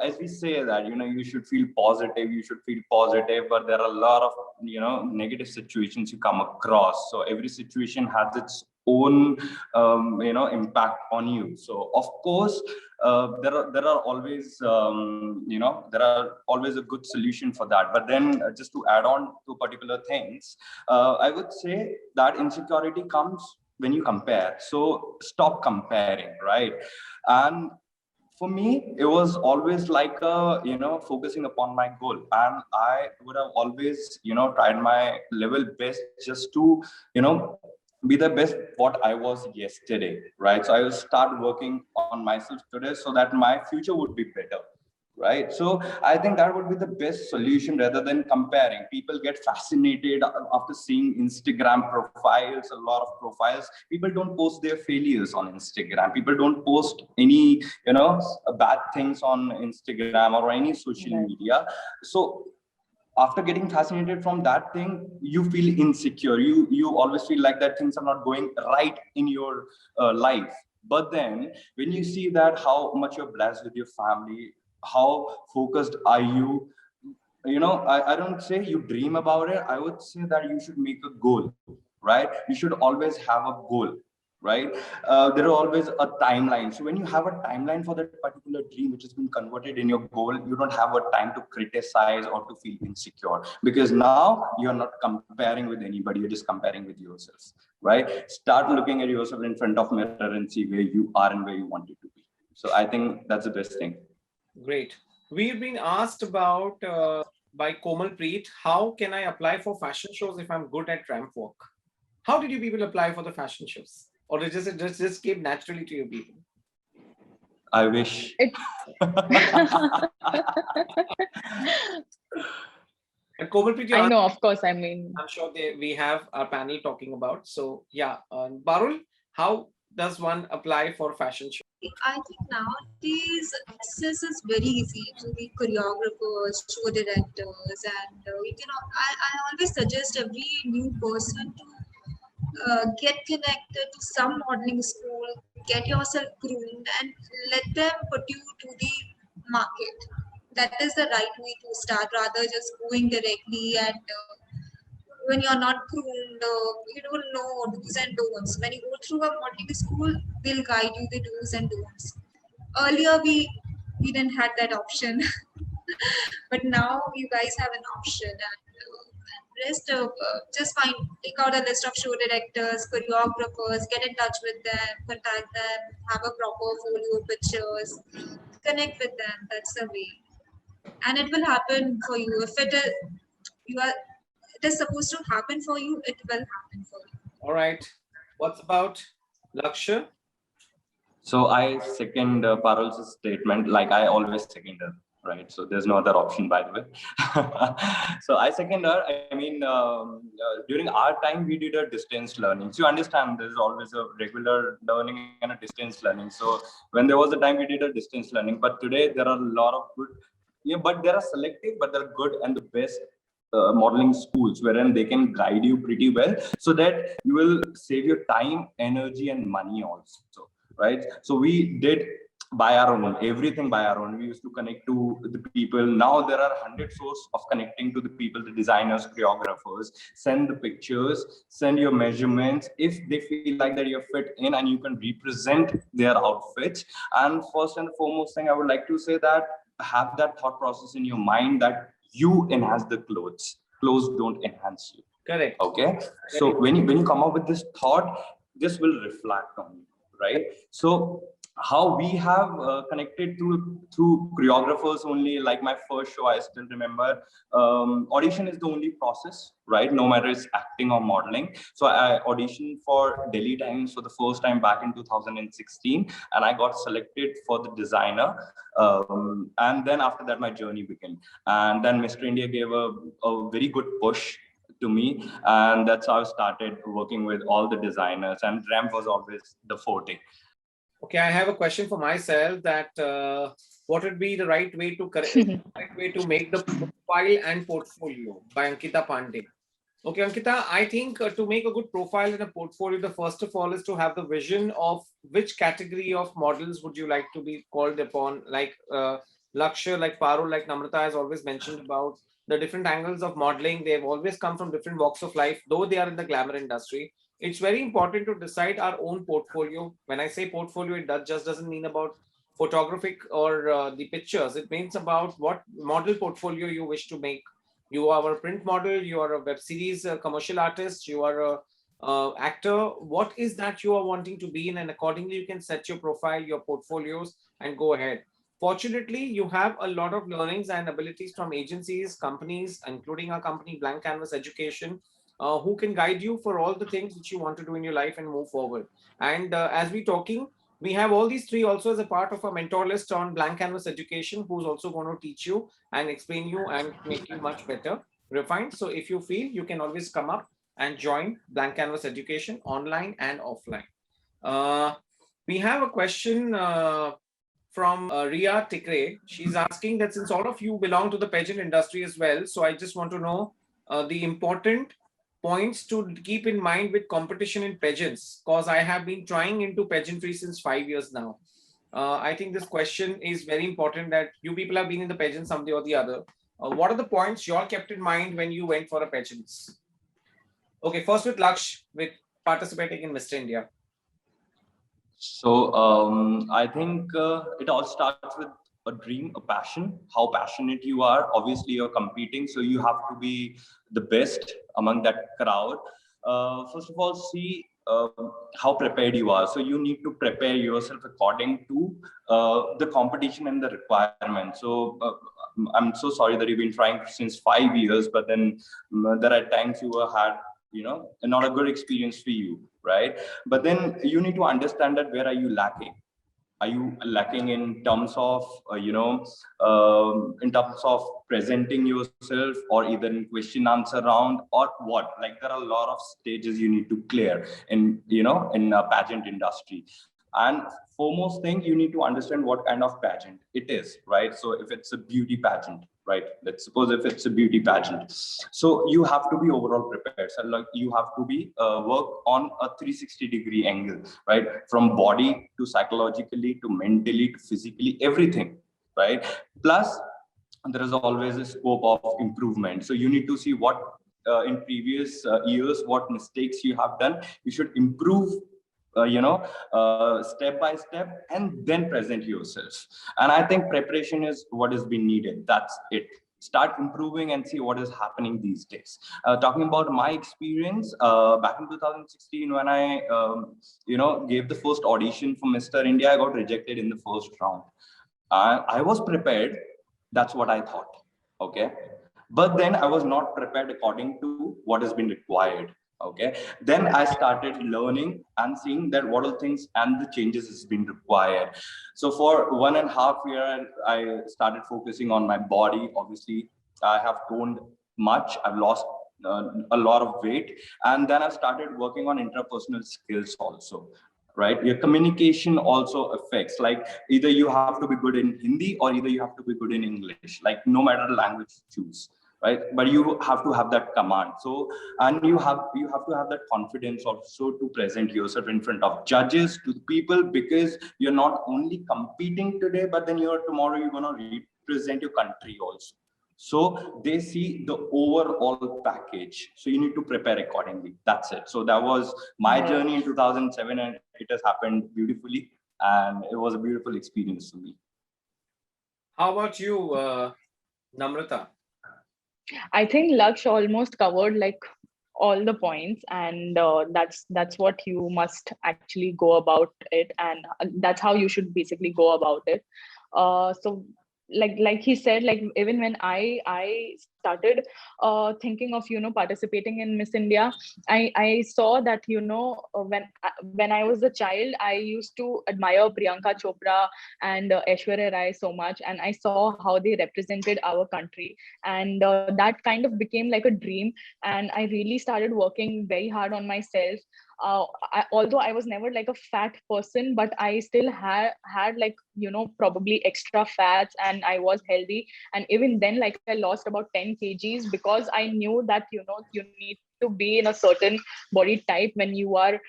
as we say that, you should feel positive, but there are a lot of, negative situations you come across. So every situation has its own, impact on you. So of course, there are always there are always a good solution for that. But then just to add on to particular things, I would say that insecurity comes when you compare. So stop comparing, right? And for me, it was always like focusing upon my goal, and I would have always tried my level best just to be the best what I was yesterday, right? So I will start working on myself today so that my future would be better, right? So I think that would be the best solution rather than comparing. People get fascinated after seeing Instagram profiles, a lot of profiles. People don't post their failures on Instagram. People don't post any, bad things on Instagram or any social Right. media. So after getting fascinated from that thing, you feel insecure. You always feel like that things are not going right in your life. But then when you see that how much you're blessed with your family, how focused are you, I don't say you dream about it. I would say that you should make a goal, right? You should always have a goal, right? There are always a timeline. So when you have a timeline for that particular dream which has been converted in your goal, you don't have a time to criticize or to feel insecure, because now you're not comparing with anybody, you're just comparing with yourself, right? Start looking at yourself in front of mirror and see where you are and where you wanted to be. So I think that's the best thing. Great. We've been asked about by Komal Preet, how can I apply for fashion shows if I'm good at ramp walk? How did you people apply for the fashion shows? Or it just came naturally to you people? I wish. It And Komal Preet, you I answered, know, of course. I mean, I'm sure we have our panel talking about. So yeah, Parul, how does one apply for fashion show? I think nowadays access is very easy to the choreographers, show directors, and I always suggest every new person to get connected to some modeling school, get yourself groomed, and let them put you to the market. That is the right way to start, rather just going directly and when you're not groomed, you don't know do's and don'ts. When you go through a modeling school, they'll guide you the do's and don'ts. Earlier, we didn't had that option, but now you guys have an option. And rest just find take out a list of show directors, choreographers, get in touch with them, contact them, have a proper folio pictures, connect with them. That's the way, and it will happen for you. If it is you are it is supposed to happen for you, it will happen for you. All right. What's about Lakshya? So I second Parul's statement, like I always second her, right? So there's no other option, by the way. So I second her. I mean, during our time, we did a distance learning. So you understand, there's always a regular learning and a distance learning. So when there was a time, we did a distance learning. But today, there are a lot of good, but there are selective, but they're good and the best modeling schools wherein they can guide you pretty well, so that you will save your time, energy, and money also, right? So we did by our own, everything by our own. We used to connect to the people. Now there are 100 sources of connecting to the people, the designers, choreographers. Send the pictures, send your measurements if they feel like that you're fit in and you can represent their outfits. And first and foremost thing I would like to say that have that thought process in your mind that you enhance the clothes don't enhance you. Correct. Okay, so when you come up with this thought, this will reflect on you, right? So how we have connected through choreographers only. Like my first show, I still remember, audition is the only process, right? No matter it's acting or modeling. So I auditioned for Delhi Times for the first time back in 2016, and I got selected for the designer. And then after that, my journey began. And then Mr. India gave a very good push to me, and that's how I started working with all the designers, and ramp was always the forte. Okay, I have a question for myself that what would be the right way to make the profile and portfolio by Ankita Pandey? Okay, Ankita, I think to make a good profile in a portfolio, the first of all is to have the vision of which category of models would you like to be called upon, like Lakshya, like Parul, like Namrata has always mentioned about the different angles of modeling. They've always come from different walks of life, though they are in the glamour industry. It's very important to decide our own portfolio. When I say portfolio, just doesn't mean about photographic or the pictures. It means about what model portfolio you wish to make. You are a print model, you are a web series commercial artist, you are a actor. What is that you are wanting to be in, and accordingly you can set your profile, your portfolios, and go ahead. Fortunately, you have a lot of learnings and abilities from agencies, companies, including our company Blank Canvas Education, who can guide you for all the things which you want to do in your life and move forward. And as we talking, We have all these three also as a part of a mentor list on Blank Canvas Education, who's also going to teach you and explain you and make you much better, refined. So if you feel, you can always come up and join Blank Canvas Education online and offline. We have a question from Ria Tikre. She's asking that since all of you belong to the pageant industry as well, so I just want to know the important points to keep in mind with competition in pageants, because I have been trying into pageantry since 5 years now. I think this question is very important, that you people have been in the pageant someday or the other. What are the points you all kept in mind when you went for a pageants? Okay, first with Laksh, with participating in Mr. India. So I think it all starts with a dream, a passion, how passionate you are. Obviously, you're competing, so you have to be the best among that crowd. First of all, see how prepared you are. So you need to prepare yourself according to the competition and the requirement. So I'm so sorry that you've been trying since 5 years, but then there are times you had, not a good experience for you, right? But then you need to understand that where are you lacking? Are you lacking in terms of in terms of presenting yourself, or either in question answer round, or what? Like, there are a lot of stages you need to clear in in a pageant industry. And foremost thing, you need to understand what kind of pageant it is, right? So if it's a beauty pageant, right, let's suppose if it's a beauty pageant, so you have to be overall prepared. So like, you have to be work on a 360-degree angle, right, from body to psychologically to mentally to physically, everything, right? Plus there is always a scope of improvement. So you need to see what in previous years, what mistakes you have done. You should improve step by step, and then present yourself. And I think preparation is what has been needed. That's it. Start improving and see what is happening these days. Talking about my experience, back in 2016, when I gave the first audition for Mr. India, I got rejected in the first round. I was prepared. That's what I thought. Okay. But then I was not prepared according to what has been required. Okay. Then I started learning and seeing that what are things and the changes has been required. So for 1.5 years, I started focusing on my body. Obviously, I have toned much. I've lost a lot of weight. And then I started working on interpersonal skills also. Right, your communication also affects, like either you have to be good in Hindi or either you have to be good in English, like no matter the language you choose, right? But you have to have that command. So, and you have to have that confidence also to present yourself in front of judges, to the people, because you're not only competing today, but then you're tomorrow you're going to represent your country also. So they see the overall package. So you need to prepare accordingly. That's it. So that was my journey in 2007, and it has happened beautifully. And it was a beautiful experience for me. How about you, Namrata? I think Laksh almost covered like all the points, and that's what you must actually go about it, and that's how you should basically go about it. So like he said, like even when I started thinking of participating in Miss India, I saw that when I was a child, I used to admire Priyanka Chopra and Aishwarya Rai so much, and I saw how they represented our country, and that kind of became like a dream. And I really started working very hard on myself. Although I was never like a fat person, but I still had like probably extra fats, and I was healthy. And even then, like, I lost about 10 kgs because I knew that you need to be in a certain body type when you are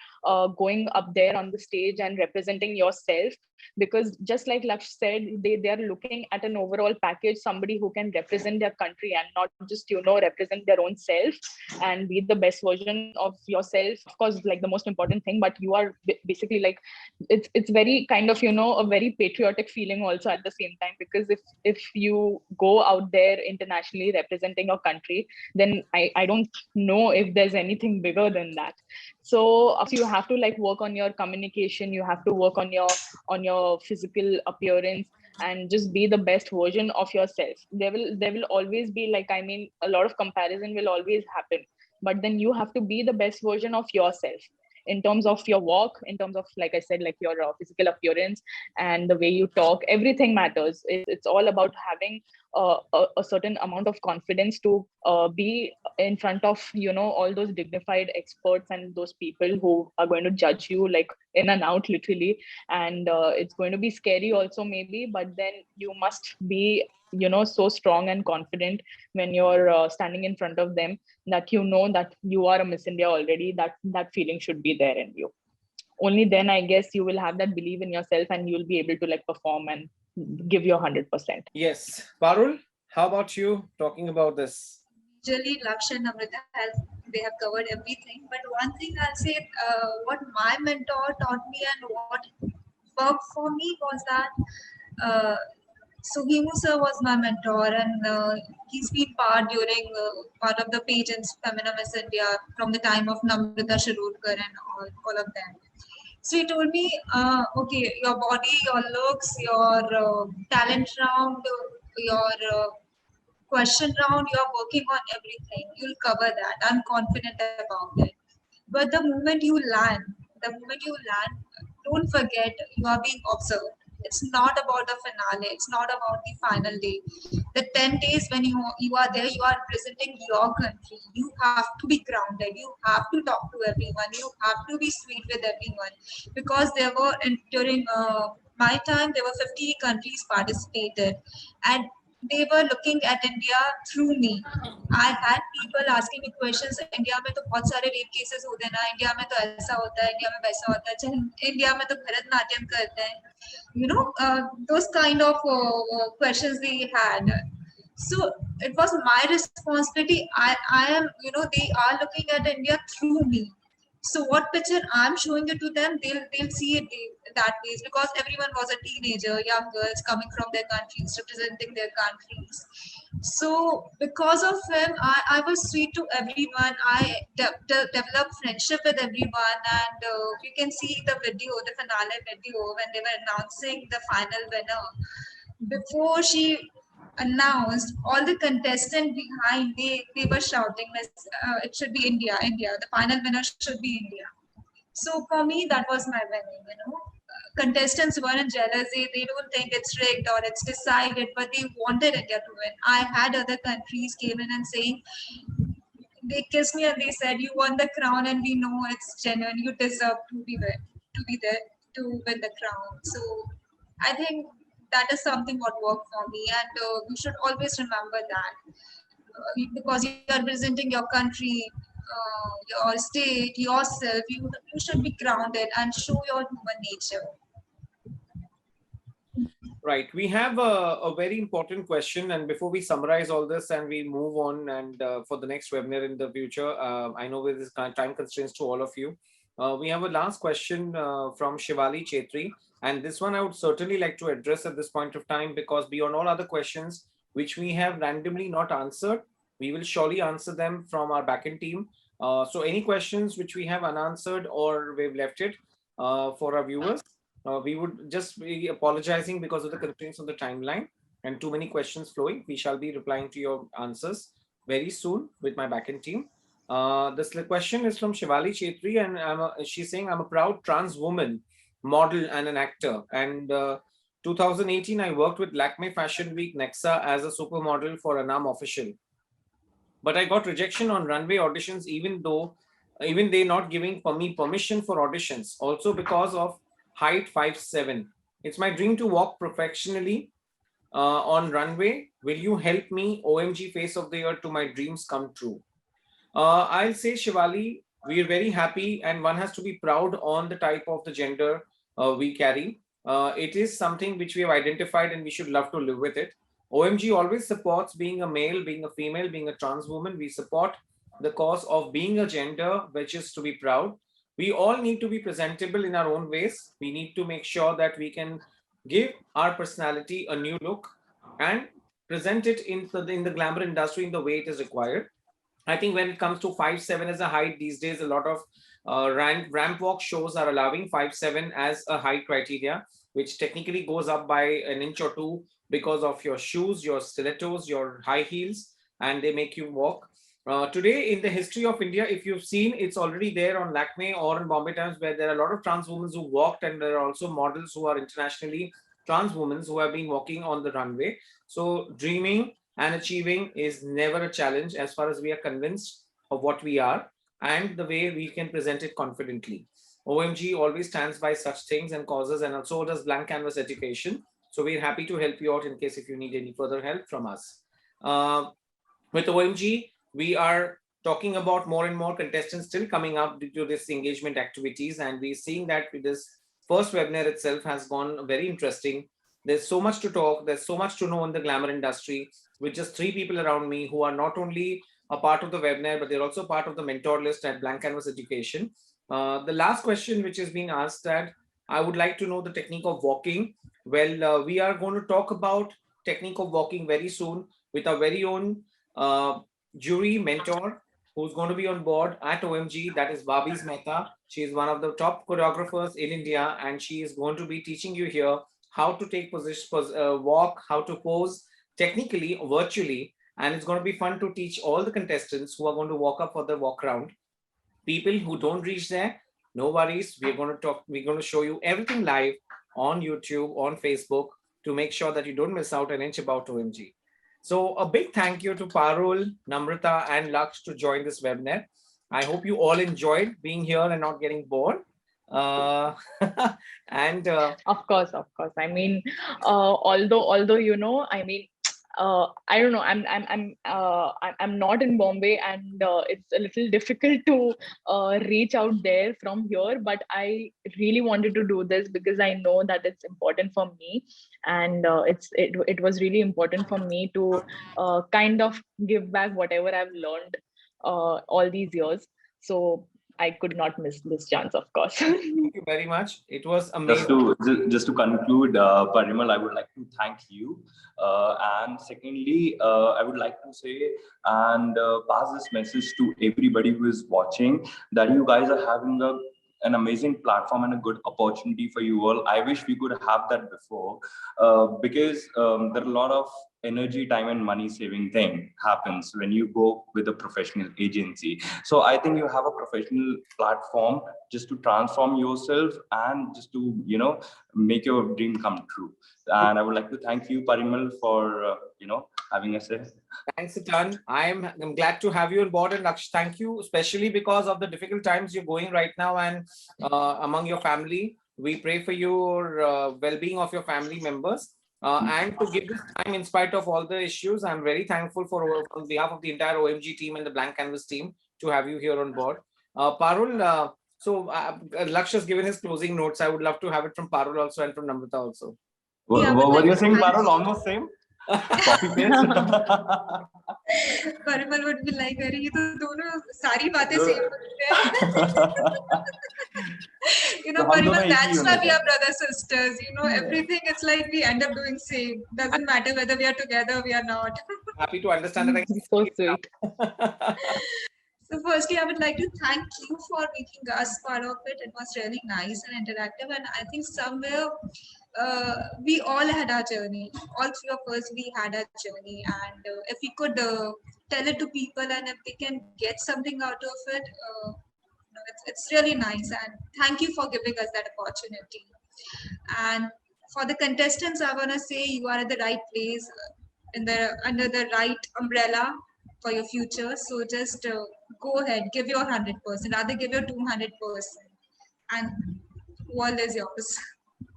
going up there on the stage and representing yourself. Because just like Laksh said, they are looking at an overall package, somebody who can represent their country and not just represent their own self and be the best version of yourself. Of course, like the most important thing, but you are basically like, it's very kind of a very patriotic feeling also at the same time, because if you go out there internationally representing your country, then I don't know if there's anything bigger than that. So you have to like work on your communication, you have to work on your physical appearance, and just be the best version of yourself. There will always be, like, I mean, a lot of comparison will always happen, but then you have to be the best version of yourself in terms of your walk, in terms of, like I said, like your physical appearance and the way you talk, everything matters. It's all about having a certain amount of confidence to be in front of, you know, all those dignified experts and those people who are going to judge you like in and out, literally. And it's going to be scary also, maybe, but then you must be, you know, so strong and confident when you're standing in front of them, that you know that you are a Miss India already. That feeling should be there in you. Only then, I guess, you will have that belief in yourself and you'll be able to like perform and give your 100%. Yes. Parul, how about you talking about this? Usually Lakshya and Namrata they have covered everything. But one thing I'll say, what my mentor taught me and what worked for me was that. So Himu sir was my mentor, and he's been part of the pageants Femina Miss India from the time of Namrata Sharma and all of them. So he told me, okay, your body, your looks, your talent round, your question round, you're working on everything. You'll cover that. I'm confident about it. But the moment you land, don't forget you are being observed. It's not about the finale. It's not about the final day. The 10 days when you are there, you are representing your country. You have to be grounded. You have to talk to everyone. You have to be sweet with everyone, because there were during my time there were 50 countries participated, and they were looking at India through me. I had people asking me questions. India में तो बहुत सारे rape cases होते हैं ना, India में तो ऐसा होता है, India में वैसा होता है, India में तो भरतनाट्यम करते हैं, you know, those kind of questions they had. So it was my responsibility. I am, you know, they are looking at India through me. So what picture I'm showing it to them, they'll see it that way, because everyone was a teenager, young girls coming from their countries, representing their countries. So because of him, I was sweet to everyone. I developed friendship with everyone, and you can see the video, the finale video, when they were announcing the final winner. Before she announced, all the contestants behind, they were shouting, it should be India, India. The final winner should be India. So for me, that was my winning, you know. Contestants weren't jealous. They don't think it's rigged or it's decided, but they wanted India to win. I had other countries came in and saying, they kissed me and they said, you won the crown and we know it's genuine. You deserve to be there to win the crown. So I think that is something what worked for me, and you should always remember that, because you are representing your country, your state, yourself. You should be grounded and show your human nature. Right. We have a very important question. And before we summarize all this and we move on and for the next webinar in the future, I know with this time constraints to all of you, we have a last question from Shivali Chetri. And this one I would certainly like to address at this point of time, because beyond all other questions which we have randomly not answered, we will surely answer them from our backend team. So any questions which we have unanswered or we've left it for our viewers, we would just be apologizing because of the constraints on the timeline and too many questions flowing. We shall be replying to your answers very soon with my backend team. This question is from Shivali Chetri, and she's saying, I'm a proud trans woman, model and an actor. And 2018, I worked with Lakme Fashion Week Nexa as a supermodel for Anam Official. But I got rejection on runway auditions, even they not giving me permission for auditions, also because of height 5'7". It's my dream to walk professionally on runway. Will you help me? OMG Face of the Year to my dreams come true. I'll say, Shivali, we are very happy, and one has to be proud on the type of the gender we carry. It is something which we have identified and we should love to live with it. OMG always supports being a male, being a female, being a trans woman. We support the cause of being a gender, which is to be proud. We all need to be presentable in our own ways. We need to make sure that we can give our personality a new look and present it in the glamour industry in the way it is required. I think when it comes to 5'7" as a height these days, a lot of ramp walk shows are allowing 5'7" as a height criteria, which technically goes up by an inch or two because of your shoes, your stilettos, your high heels, and they make you walk. Today, in the history of India, if you've seen, it's already there on Lakme or in Bombay Times, where there are a lot of trans women who walked, and there are also models who are internationally trans women who have been walking on the runway. So, dreaming and achieving is never a challenge as far as we are convinced of what we are and the way we can present it confidently. OMG always stands by such things and causes, and also does blank canvas education. So, we're happy to help you out in case if you need any further help from us. With OMG, we are talking about more and more contestants still coming up due to this engagement activities, and we're seeing that this first webinar itself has gone very interesting. There's so much to talk, there's so much to know in the glamour industry, with just 3 people around me who are not only a part of the webinar, but they're also part of the mentor list at Blank Canvas Education. The last question which is being asked, that I would like to know the technique of walking. Well, we are going to talk about technique of walking very soon with our very own uh, jury mentor who's going to be on board at OMG. That is Parimal Mehta. She is one of the top choreographers in India, and she is going to be teaching you here how to take position, walk, how to pose technically, virtually. And it's going to be fun to teach all the contestants who are going to walk up for the walk round. People who don't reach there, no worries. We're going to talk, we're going to show you everything live on YouTube, on Facebook, to make sure that you don't miss out an inch about OMG. So a big thank you to Parul, Namrata, and Laksh to join this webinar. I hope you all enjoyed being here and not getting bored. Uh, and Of course, of course. I mean, although you know, I mean, I don't know. I'm not in Bombay, and it's a little difficult to reach out there from here. But I really wanted to do this because I know that it's important for me, and it was really important for me to kind of give back whatever I've learned all these years. So I could not miss this chance, of course. thank you very much. It was Just amazing. to conclude, Parimal, I would like to thank you, and secondly, I would like to say and pass this message to everybody who is watching, that you guys are having an amazing platform and a good opportunity for you all. I wish we could have that before, because there are a lot of energy, time, and money saving thing happens when you go with a professional agency. So I think you have a professional platform just to transform yourself and just to make your dream come true. And I would like to thank you, Parimal, for having us here. Thanks a ton. I'm glad to have you on board, and Laksh, thank you, especially because of the difficult times you're going right now, and among your family. We pray for your well-being of your family members. And to give this time, in spite of all the issues, I'm very thankful on behalf of the entire OMG team and the Blank Canvas team to have you here on board. Parul, Laksh has given his closing notes. I would love to have it from Parul also and from Namrata also. Yeah, What like were you saying, Parul? Almost same? Copy paste? Parimal would be like, "अरे ये तो दोनों सारी बातें same बोलते हैं." You know, तो हम दोनों Parimal, एक ही that's why unit we है. are brother sisters. You know, everything it's like we end up doing same. Doesn't matter whether we are together, we are not. Happy to understand that. So sweet. So firstly, I would like to thank you for making us part of it. It was really nice and interactive, and I think somewhere we all had our journey. All 3 of us, we had our journey, and if we could tell it to people, and if they can get something out of it, it's really nice. And thank you for giving us that opportunity. And for the contestants, I want to say you are at the right place, in the under the right umbrella for your future. So just go ahead, give your 100%, rather give your 200%, and world is yours.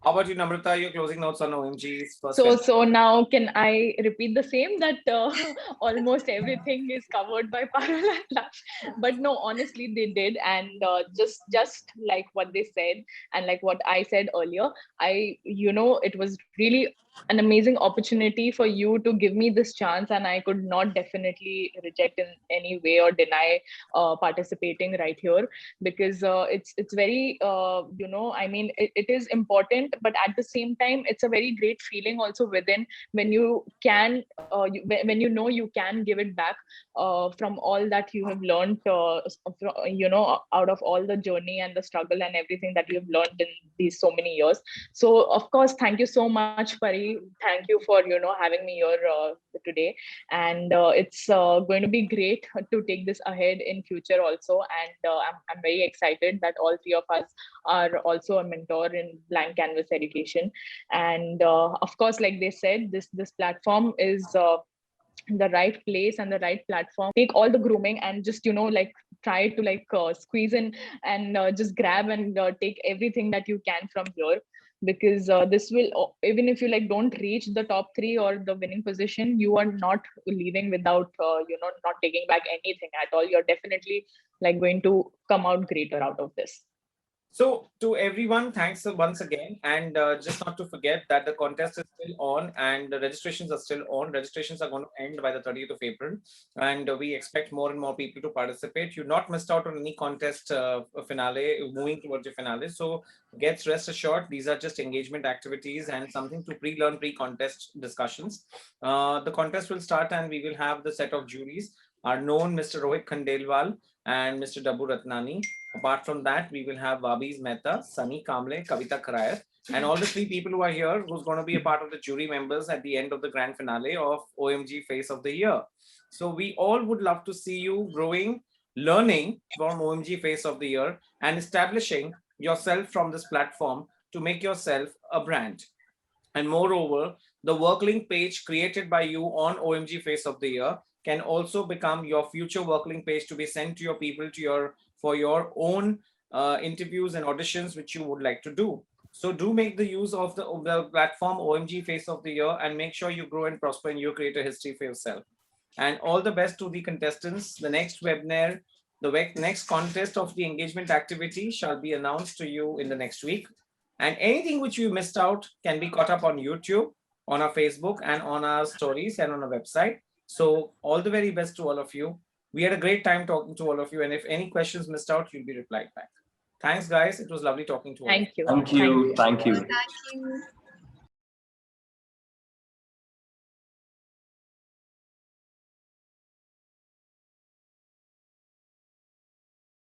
How about you, Namrata? Your closing notes on OMG's first So now can I repeat the same, that almost everything is covered by Parul and Laksh? But no, honestly, they did, and just like what they said and like what I said earlier, it was really an amazing opportunity for you to give me this chance, and I could not definitely reject in any way or deny participating right here, because it's very I mean it is important but at the same time, it's a very great feeling also within when you can, when you know you can give it back from all that you have learned, out of all the journey and the struggle and everything that you have learned in these so many years. So of course, thank you so much, Pari. Thank you for having me here today, and it's going to be great to take this ahead in future also. And I'm very excited that all three of us are also a mentor in blank canvas education. And of course, like they said, this platform is the right place and the right platform. Take all the grooming and just like try to like squeeze in and just grab and take everything that you can from here, because this will, even if you like don't reach the top 3 or the winning position, you are not leaving without not taking back anything at all. You're definitely like going to come out greater out of this. So to everyone, thanks once again. And just not to forget that the contest is still on and the registrations are still on. Registrations are going to end by the 30th of April. And we expect more and more people to participate. You're not missed out on any contest finale, moving towards your finale. So rest assured, these are just engagement activities and something to pre-learn pre-contest discussions. The contest will start and we will have the set of juries. Our known Mr. Rohit Khandelwal and Mr. Dabu Ratnani. Apart from that, we will have Babis Mehta, Sunny Kamble, Kavita Karayat, and all the 3 people who are here who's going to be a part of the jury members at the end of the grand finale of OMG Face of the Year. So we all would love to see you growing, learning from OMG Face of the Year and establishing yourself from this platform to make yourself a brand. And moreover, the work link page created by you on OMG Face of the Year can also become your future work link page to be sent to your people for your own interviews and auditions which you would like to do. So do make the use of the platform OMG Face of the Year and make sure you grow and prosper and you create a history for yourself. And all the best to the contestants. The next webinar, the next contest of the engagement activity shall be announced to you in the next week. And anything which you missed out can be caught up on YouTube, on our Facebook, and on our stories and on our website. So all the very best to all of you. We had a great time talking to all of you. And if any questions missed out, you'll be replied back. Thanks, guys. It was lovely talking to all of you. Thank you. Thank you. Thank you. Thank you.